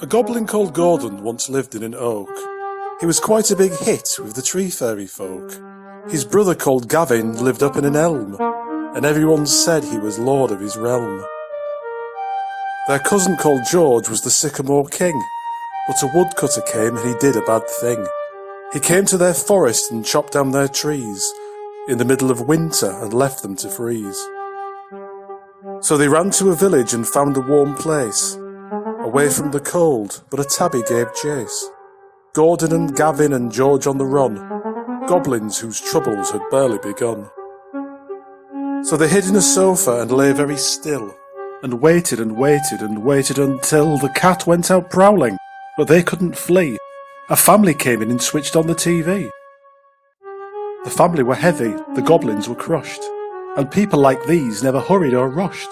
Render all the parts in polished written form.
A goblin called Gordon once lived in an oak. He was quite a big hit with the tree fairy folk. His brother called Gavin lived up in an elm, and everyone said he was lord of his realm. Their cousin called George was the sycamore king, but a woodcutter came and he did a bad thing. He came to their forest and chopped down their trees in the middle of winter and left them to freeze. So they ran to a village and found a warm place, away from the cold, but a tabby gave chase. Gordon and Gavin and George on the run, goblins whose troubles had barely begun. So they hid in a sofa and lay very still, and waited and waited and waited until the cat went out prowling, but they couldn't flee. A family came in and switched on the TV. The family were heavy, the goblins were crushed, and people like these never hurried or rushed.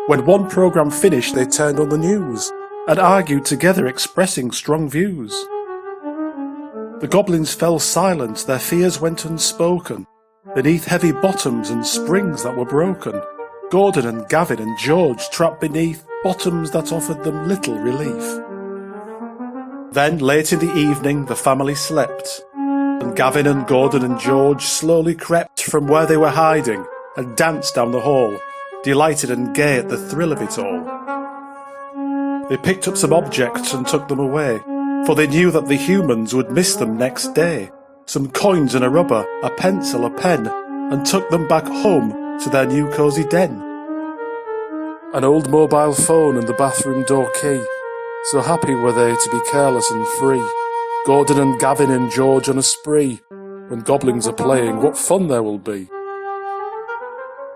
When one programme finished, they turned on the news and argued together, expressing strong views. The goblins fell silent, their fears went unspoken, beneath heavy bottoms and springs that were broken. Gordon and Gavin and George trapped beneath bottoms that offered them little relief. Then, late in the evening, the family slept, and Gavin and Gordon and George slowly crept from where they were hiding and danced down the hall, delighted and gay at the thrill of it all. They picked up some objects and took them away, for they knew that the humans would miss them next day. Some coins and a rubber, a pencil, a pen, and took them back home to their new cosy den. An old mobile phone and the bathroom door key. So happy were they to be careless and free. Gordon and Gavin and George on a spree. When goblins are playing, what fun there will be.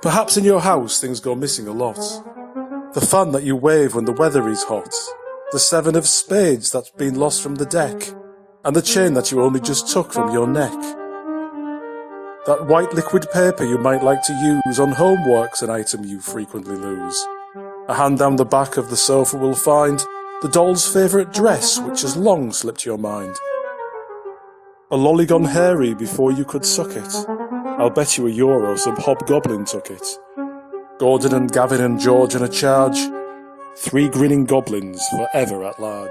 Perhaps in your house things go missing a lot. The fan that you wave when the weather is hot. The 7 of spades that's been lost from the deck. And the chain that you only just took from your neck. That white liquid paper you might like to use on homework's an item you frequently lose. A hand down the back of the sofa will find the doll's favourite dress which has long slipped your mind. A lolly gone hairy before you could suck it. I'll bet you €1 some hobgoblin took it. Gordon and Gavin and George on a charge. 3 grinning goblins forever at large.